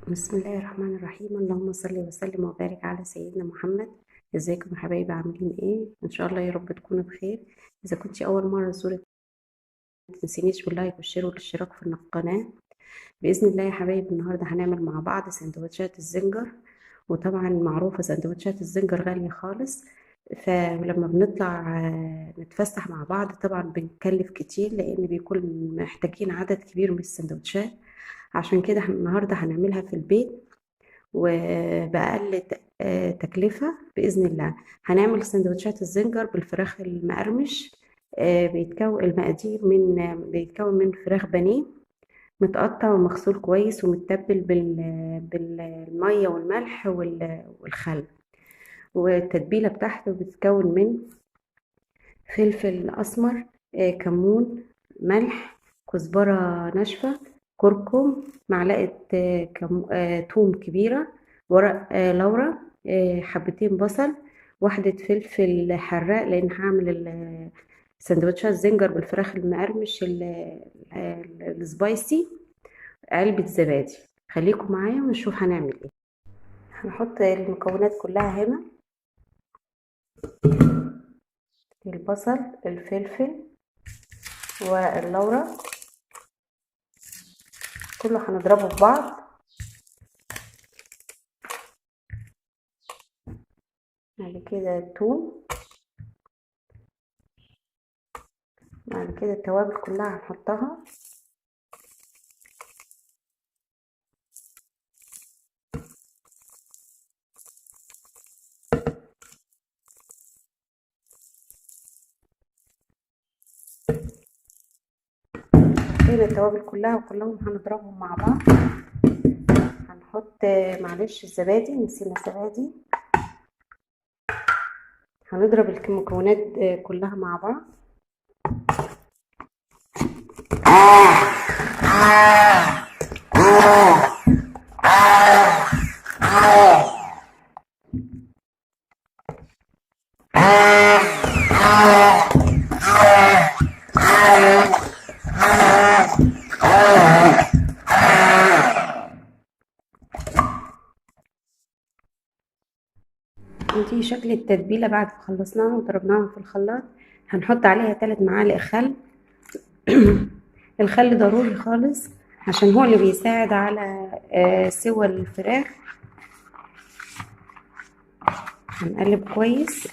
بسم الله الرحمن الرحيم. اللهم صل وسلم وبارك على سيدنا محمد. ازيكم يا حبايبي؟ عاملين ايه؟ ان شاء الله يا رب تكونوا بخير. اذا كنت اول مره تزوري ما تنسينيش باللايك والشير والاشتراك في القناه. باذن الله يا حبايبي النهارده هنعمل مع بعض سندوتشات الزنجر. وطبعا معروفه سندوتشات الزنجر غاليه خالص. فلما بنطلع نتفسح مع بعض طبعا بنكلف كتير لان بيكون محتاجين عدد كبير من السندوتشات. عشان كده النهارده هنعملها في البيت وبأقل تكلفة بإذن الله. هنعمل سندوتشات الزنجر بالفراخ المقرمش. بيتكون من فراخ بانيه متقطع ومغسول كويس ومتبل بالمية والملح والخل. والتتبيلة بتاعته بتتكون من فلفل أسمر، كمون، ملح، كزبرة ناشفة، كركم، معلقة توم كبيرة، ورق لورا، حبتين بصل، واحدة فلفل حراق لأن هعمل سندوتشات زنجر بالفراخ المقرمش السبايسي. علبة زبادي. خليكم معايا ونشوف هنعمل ايه. هنحط المكونات كلها هنا: البصل، الفلفل، واللورا، كله هنضربه في بعض. بعد كده الثوم. بعد كده التوابل كلها هنحطها. حطينا التوابل كلها وكلهم هنضربهم مع بعض. هنحط معلش الزبادي، نسينا الزبادي. هنضرب المكونات كلها مع بعض. ودي شكل التتبيلة بعد ما خلصناها وضربناها في الخلاط. هنحط عليها 3 معالق خل. الخل ضروري خالص عشان هو اللي بيساعد على سوى الفراخ. هنقلب كويس.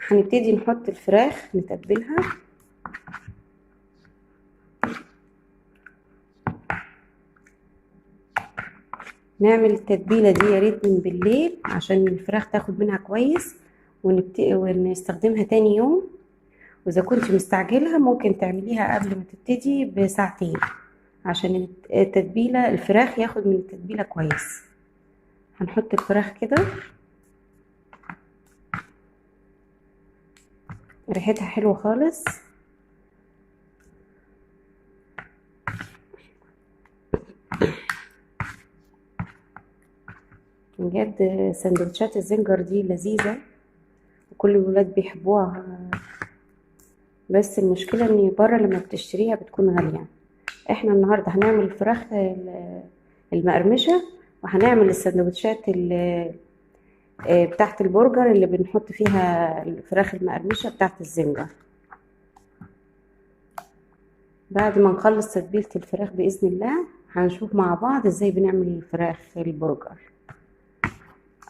هنبتدي نحط الفراخ نتبلها. نعمل التتبيلة دي يا ريت من بالليل عشان الفراخ تاخد منها كويس ونستخدمها تاني يوم. واذا كنت مستعجلة ممكن تعمليها قبل ما تبتدي بساعتين عشان التتبيلة الفراخ ياخد من التتبيلة كويس. هنحط الفراخ كده، ريحتها حلوة خالص. بجد سندوتشات الزنجر دي لذيذة وكل الولاد بيحبوها. بس المشكلة ان بره لما بتشتريها بتكون غالية. احنا النهاردة هنعمل الفراخ المقرمشة، وهنعمل السندوتشات بتاعت البرجر اللي بنحط فيها الفراخ المقرمشة بتاعت الزنجر. بعد ما نخلص تتبيلة الفراخ بإذن الله هنشوف مع بعض ازاي بنعمل الفراخ البرجر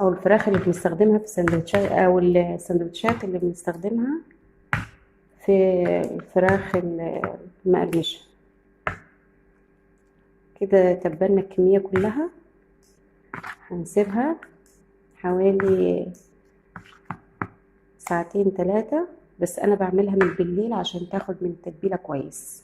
او الفراخ اللي بنستخدمها في السندوتشات او السندوتشات اللي بنستخدمها في الفراخ المقرمشة. كده تبلنا الكمية كلها. هنسيبها حوالي ساعتين 3. بس انا بعملها من بالليل عشان تاخد من التتبيلة كويس.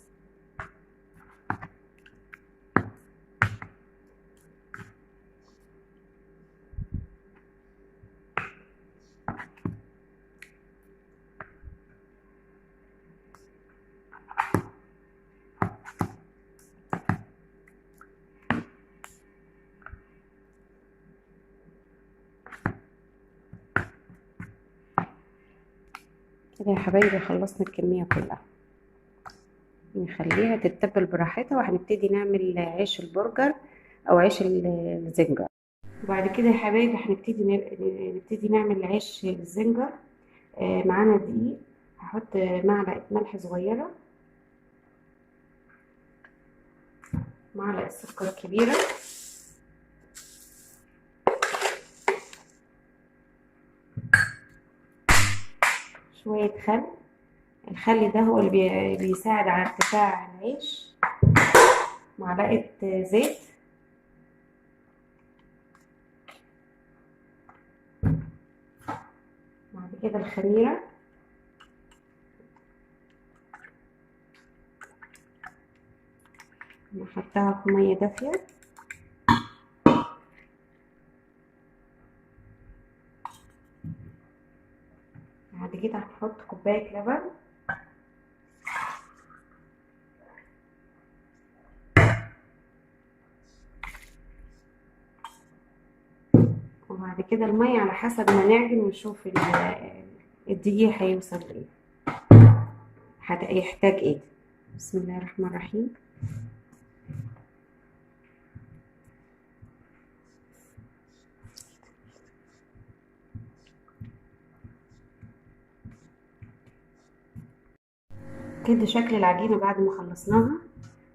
كده يا حبايبي خلصنا الكمية كلها. نخليها تتبل براحتها وهنبتدي نعمل عيش البرجر. او عيش الزنجر. وبعد كده يا حبايبي هنبتدي نعمل عيش الزنجر. معانا دقيق، هحط معلقه ملح صغيره، معلقه سكر كبيره، شويه خل. الخل ده هو اللي بيساعد على ارتفاع العيش. معلقه زيت، بعد كده الخميره، نحطها في ميه دافيه. بعد كده هنحط كوبايه لبن، وبعد كده الميه على حسب ما نعجن ونشوف الدقيق هيوصل لايه، هيحتاج ايه. بسم الله الرحمن الرحيم. كده شكل العجينة بعد ما خلصناها.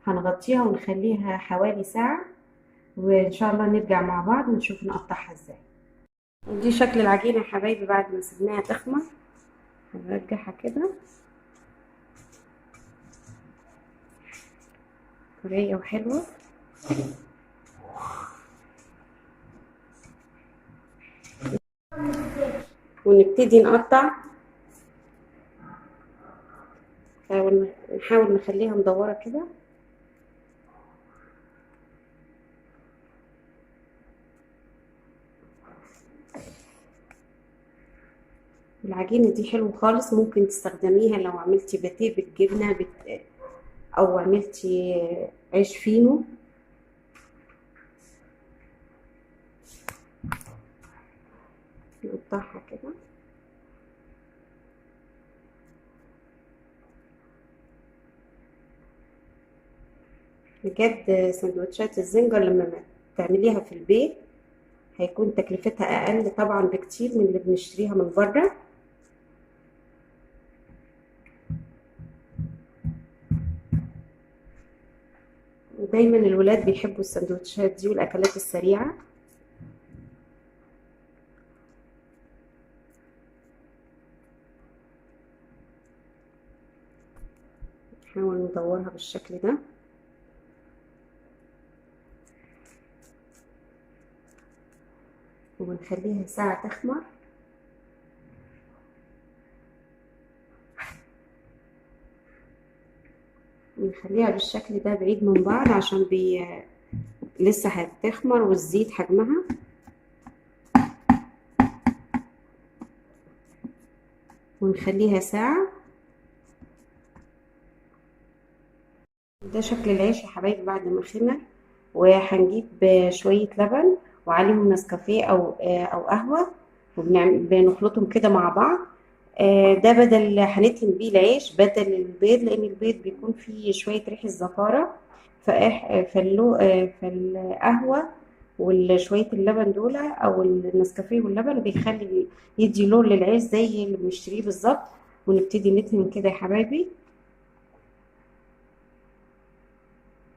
هنغطيها ونخليها حوالي ساعة، وإن شاء الله نرجع مع بعض ونشوف نقطعها ازاي. دي شكل العجينة يا حبايبي بعد ما سيبناها تخمر. هنرجعها كده طرية وحلوة. ونبتدي نقطع، نحاول نخليها مدورة كده. العجينة دي حلوة خالص، ممكن تستخدميها لو عملتي باتيه بالجبنة أو عملتي عيش فينو. نقطعها كده. بجد سندوتشات الزنجر لما تعمليها في البيت هيكون تكلفتها أقل طبعا بكتير من اللي بنشتريها من بره. ودايما الولاد بيحبوا السندوتشات دي والأكلات السريعة. نحاول ندورها بالشكل ده. ونخليها ساعة تخمر. ونخليها بالشكل ده بعيد من بعض عشان لسه هتخمر وتزيد حجمها. ونخليها ساعة. ده شكل العيش يا حبايبي بعد ما خمر. وهنجيب شوية لبن وعليهم نسكافيه أو قهوة، وبنخلطهم كده مع بعض. ده بدل هنتلم بيه العيش بدل البيض، لأن البيض بيكون فيه شوية ريحة زفارة. فالقهوة وشوية اللبن دول أو النسكافيه واللبن بيخلي يدي لون للعيش زي اللي بنشتريه بالظبط. ونبتدي نتلم كده يا حبايبي.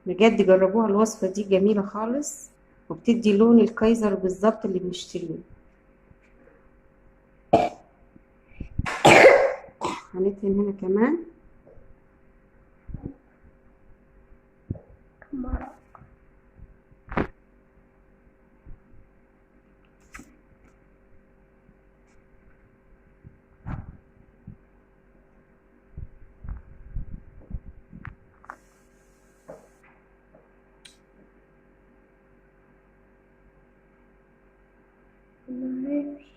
بجد جربوها، الوصفة دي جميلة خالص وبتدي لون الكايزر بالظبط اللي بنشتريه. هنتهم هنا كمان.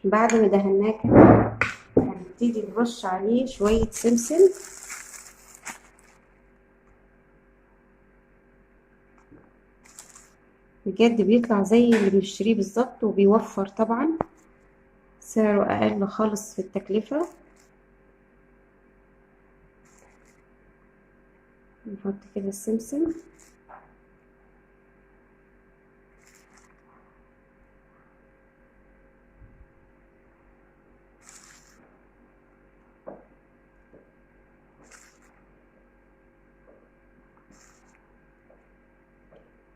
بعد ما دهناه كده هنبتدي نرش عليه شوية سمسم. بجد بيطلع زي اللي بنشتريه بالظبط وبيوفر طبعا، سعره أقل خالص في التكلفة. نحط كده السمسم.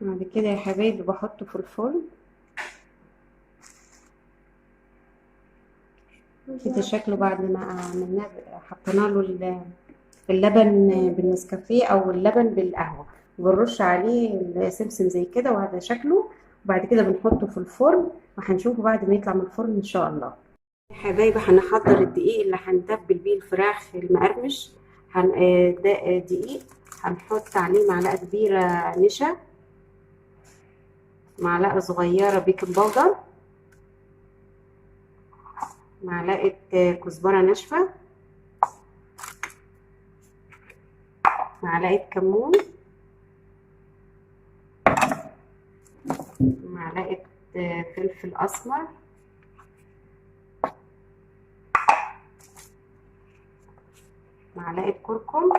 بعد كده يا حبايبي بحطه في الفرن كده شكله بعد ما عملناه. حطينا له اللبن بالنسكافيه او اللبن بالقهوه، وبنرش عليه السمسم زي كده، وهذا شكله. وبعد كده بنحطه في الفرن، وهنشوفه بعد ما يطلع من الفرن ان شاء الله. يا حبايبي هنحضر الدقيق اللي هنتبل بيه الفراخ المقرمش. دقيق هنحط عليه معلقه كبيره نشا، معلقه صغيره بيكنج باودر، معلقه كزبره ناشفه، معلقه كمون، معلقه فلفل اسمر، معلقه كركم.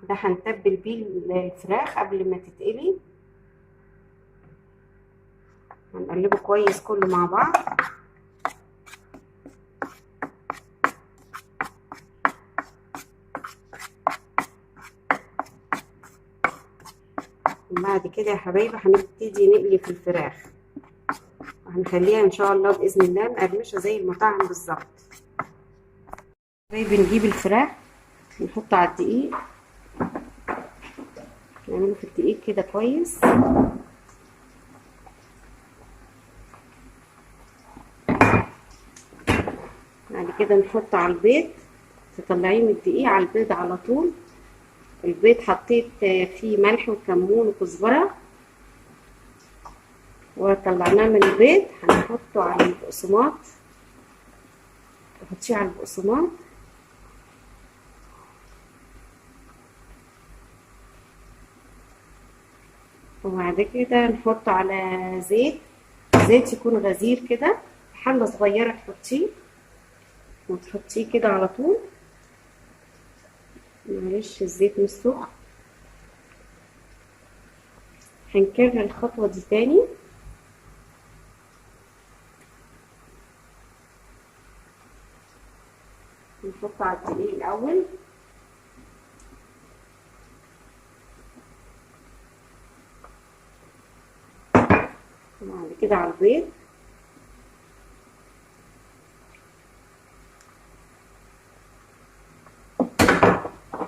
ده هنتبل بيه الفراخ قبل ما تتقلي. هنقلبه كويس كله مع بعض. وبعد كده يا حبايبي هنبتدي نقلي في الفراخ، وهنخليها ان شاء الله باذن الله مقرمشه زي المطاعم بالظبط. حبايبي نجيب الفراخ نحطه على الدقيق، نعمله في الدقيق كده كويس. بعد كده نحط على البيض، تطلعيه من الدقيق على البيض على طول. البيض حطيت فيه ملح وكمون وكزبره، وطلعناه من البيض هنحطه على البقسماط. تحطيه على البقسماط، وبعد كده نحطه على زيت يكون غزير كده، حله صغيره تحطيه وتحطيه كده على طول. معلش الزيت مش سخن. هنكرر الخطوه دي تاني. نحط على الدقيق الاول، وبعد كده على البيض،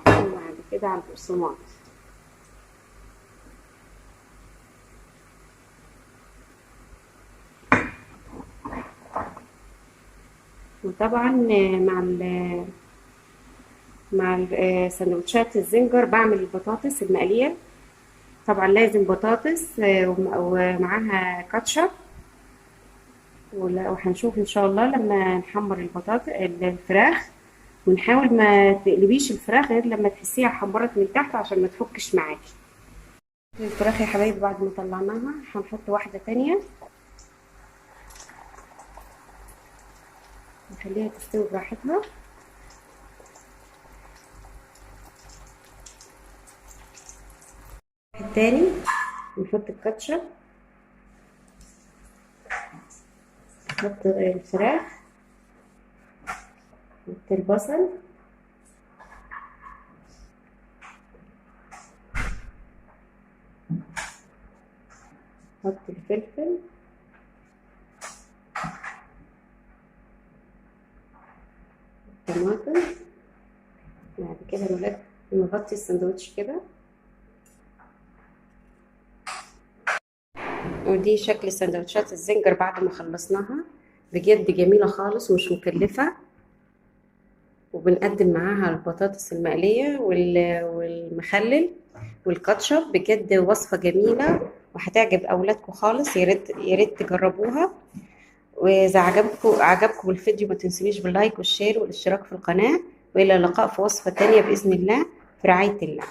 وبعد كده على البقسماط. وطبعا مع سندوتشات الزنجر بعمل البطاطس المقليه. طبعا لازم بطاطس ومعاها كاتشب. وهنشوف ان شاء الله لما نحمر الفراخ. ونحاول ما تقلبيش الفراخ غير لما تحسيها حمرت من تحت عشان ما تفكش معاكي. الفراخ يا حبايبي بعد ما طلعناها هنحط واحده تانية، نخليها تستوي براحتها. التاني نحط الكاتشب، نحط الفراخ، نحط البصل، نحط الفلفل، الطماطم. بعد كده نغطي السندوتش كده. ودي شكل سندوتشات الزنجر بعد ما خلصناها. بجد جميلة خالص ومش مكلفة. وبنقدم معاها البطاطس المقلية والمخلل والكاتشب. بجد وصفة جميلة وهتعجب أولادكم خالص. يا ريت تجربوها. وإذا عجبكم الفيديو ما تنسونيش باللايك والشير والاشتراك في القناة. وإلى اللقاء في وصفة تانية بإذن الله، في رعاية الله.